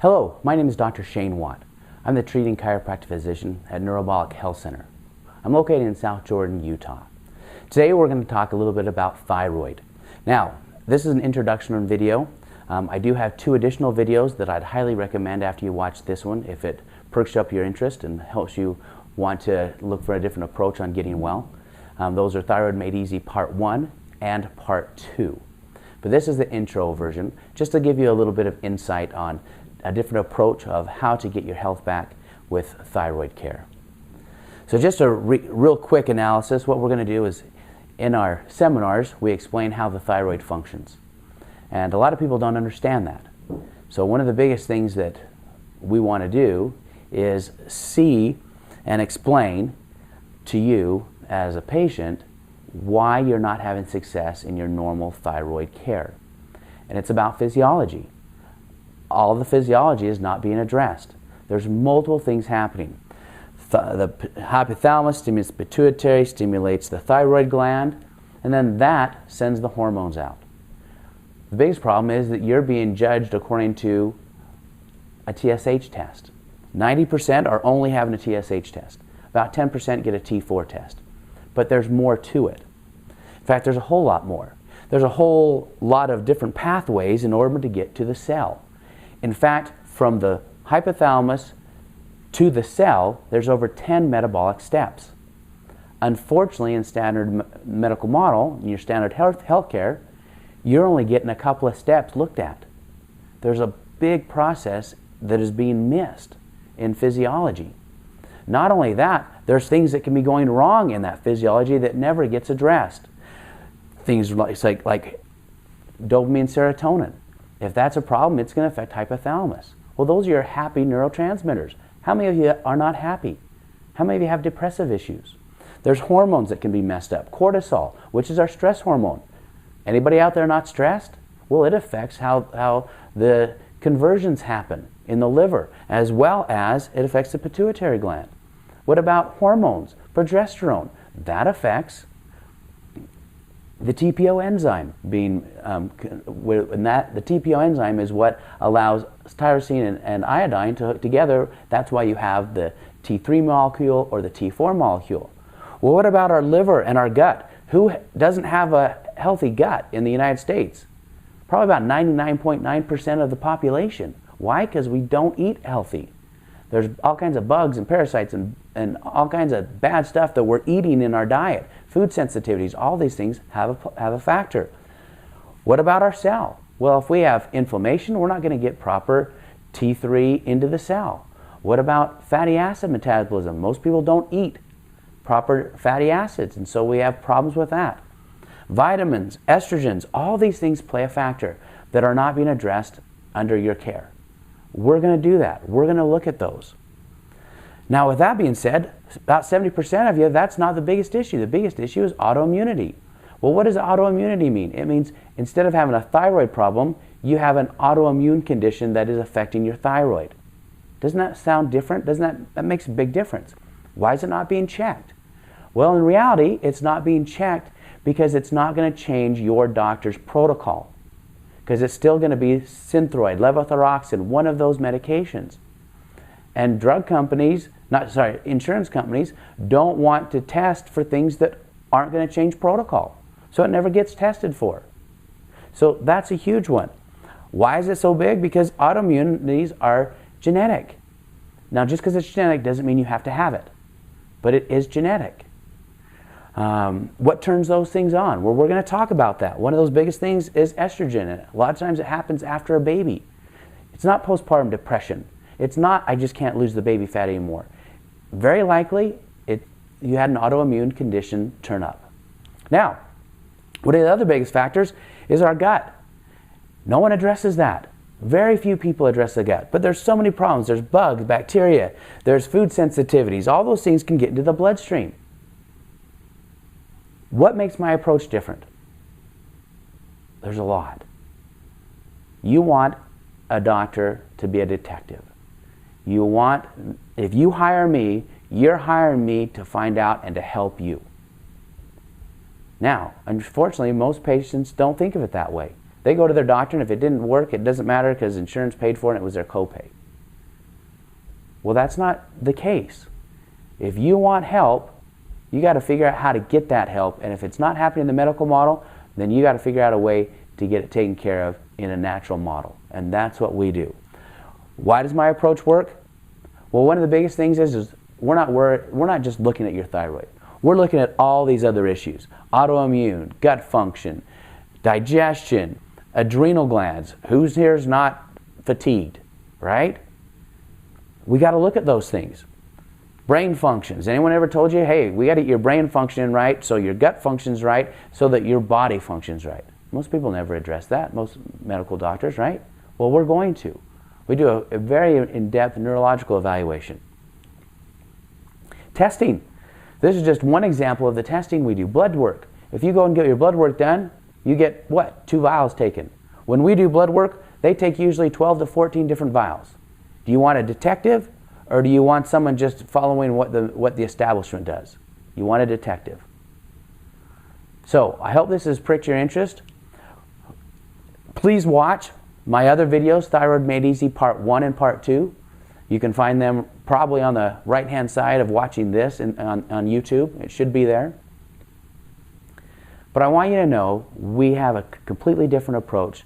Hello, my name is Dr. Shane Watt. I'm the treating chiropractic physician at Neurobolic Health Center. I'm located in South Jordan, Utah. Today we're going to talk a little bit about thyroid. Now, this is an introduction video. I do have 2 additional videos that I'd highly recommend after you watch this one if it perks up your interest and helps you want to look for a different approach on getting well. Those are Thyroid Made Easy Part 1 and Part 2. But this is the intro version, just to give you a little bit of insight on a different approach of how to get your health back with thyroid care. So just a real quick analysis, what we're going to do is in our seminars we explain how the thyroid functions. And a lot of people don't understand that. So one of the biggest things that we want to do is see and explain to you as a patient why you're not having success in your normal thyroid care. And it's about physiology. All of the physiology is not being addressed. There's multiple things happening. The hypothalamus stimulates the pituitary, stimulates the thyroid gland, and then that sends the hormones out. The biggest problem is that you're being judged according to a TSH test. 90% are only having a TSH test. About 10% get a T4 test. But there's more to it. In fact, there's a whole lot more. There's a whole lot of different pathways in order to get to the cell. In fact, from the hypothalamus to the cell, there's over 10 metabolic steps. Unfortunately, in standard medical model, in your standard health care, you're only getting a couple of steps looked at. There's a big process that is being missed in physiology. Not only that, there's things that can be going wrong in that physiology that never gets addressed. Things like dopamine, serotonin. If that's a problem, it's going to affect hypothalamus. Well, those are your happy neurotransmitters. How many of you are not happy? How many of you have depressive issues? There's hormones that can be messed up. Cortisol, which is our stress hormone. Anybody out there not stressed? Well, it affects how the conversions happen in the liver, as well as it affects the pituitary gland. What about hormones? Progesterone. That affects the TPO enzyme being, the TPO enzyme is what allows tyrosine and iodine to hook together. That's why you have the T3 molecule or the T4 molecule. Well, what about our liver and our gut? Who doesn't have a healthy gut in the United States? Probably about 99.9% of the population. Why? Because we don't eat healthy. There's all kinds of bugs and parasites and all kinds of bad stuff that we're eating in our diet. Food sensitivities, all these things have a factor. What about our cell? Well, if we have inflammation, we're not going to get proper T3 into the cell. What about fatty acid metabolism? Most people don't eat proper fatty acids, and so we have problems with that. Vitamins, estrogens, all these things play a factor that are not being addressed under your care. We're going to do that. We're going to look at those. Now, with that being said, about 70% of you, that's not the biggest issue. The biggest issue is autoimmunity. Well, what does autoimmunity mean? It means instead of having a thyroid problem, you have an autoimmune condition that is affecting your thyroid. Doesn't that sound different? That makes a big difference. Why is it not being checked? Well, in reality, it's not being checked because it's not going to change your doctor's protocol. Because it's still going to be Synthroid, levothyroxine, one of those medications. And insurance companies don't want to test for things that aren't going to change protocol. So it never gets tested for. So that's a huge one. Why is it so big? Because autoimmunities are genetic. Now, just because it's genetic doesn't mean you have to have it. But it is genetic. What turns those things on? Well, we're going to talk about that. One of those biggest things is estrogen. And a lot of times it happens after a baby. It's not postpartum depression. It's not, I just can't lose the baby fat anymore. Very likely, you had an autoimmune condition turn up. Now, one of the other biggest factors is our gut. No one addresses that. Very few people address the gut. But there's so many problems. There's bugs, bacteria, there's food sensitivities. All those things can get into the bloodstream. What makes my approach different? There's a lot. You want a doctor to be a detective. If you hire me, you're hiring me to find out and to help you. Now, unfortunately, most patients don't think of it that way. They go to their doctor, and if it didn't work, it doesn't matter because insurance paid for it and it was their copay. Well, that's not the case. If you want help, you got to figure out how to get that help, and if it's not happening in the medical model, then you got to figure out a way to get it taken care of in a natural model, and that's what we do. Why does my approach work? Well, one of the biggest things is we're not just looking at your thyroid. We're looking at all these other issues: autoimmune, gut function, digestion, adrenal glands. Who's here is not fatigued, right? We got to look at those things. Brain functions. Anyone ever told you, hey, we got to get your brain functioning right so your gut functions right so that your body functions right? Most people never address that, most medical doctors, right? Well, we're going to. We do a very in-depth neurological evaluation. Testing. This is just one example of the testing we do. Blood work. If you go and get your blood work done, you get, what, 2 vials taken. When we do blood work, they take usually 12 to 14 different vials. Do you want a detective, or do you want someone just following what the establishment does? You want a detective. So I hope this has pricked your interest. Please watch my other videos, Thyroid Made Easy Part 1 and Part 2. You can find them probably on the right-hand side of watching this on YouTube. It should be there. But I want you to know we have a completely different approach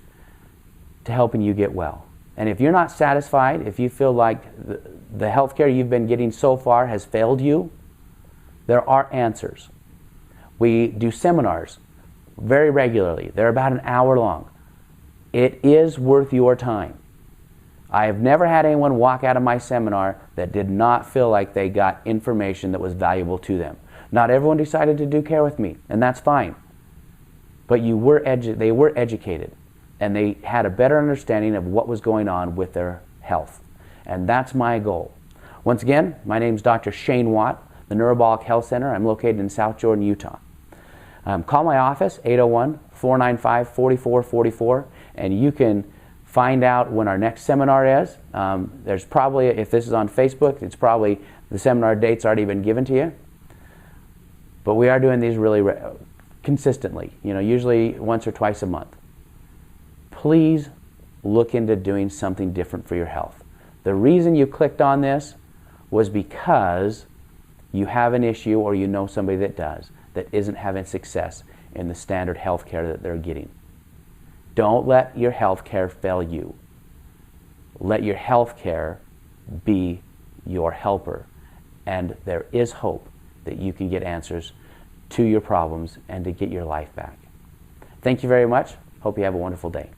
to helping you get well. And if you're not satisfied, if you feel like the healthcare you've been getting so far has failed you, there are answers. We do seminars very regularly. They're about an hour long. It is worth your time. I have never had anyone walk out of my seminar that did not feel like they got information that was valuable to them. Not everyone decided to do care with me, and that's fine. But they were educated, and they had a better understanding of what was going on with their health. And that's my goal. Once again, my name is Dr. Shane Watt, the Neurobolic Health Center. I'm located in South Jordan, Utah. Call my office, 801-495-4444, and you can find out when our next seminar is. There's probably, if this is on Facebook, it's probably the seminar date's already been given to you. But we are doing these really consistently, usually once or twice a month. Please look into doing something different for your health. The reason you clicked on this was because you have an issue, or you know somebody that does, that isn't having success in the standard health care that they're getting. Don't let your health care fail you. Let your health care be your helper. And there is hope that you can get answers to your problems and to get your life back. Thank you very much. Hope you have a wonderful day.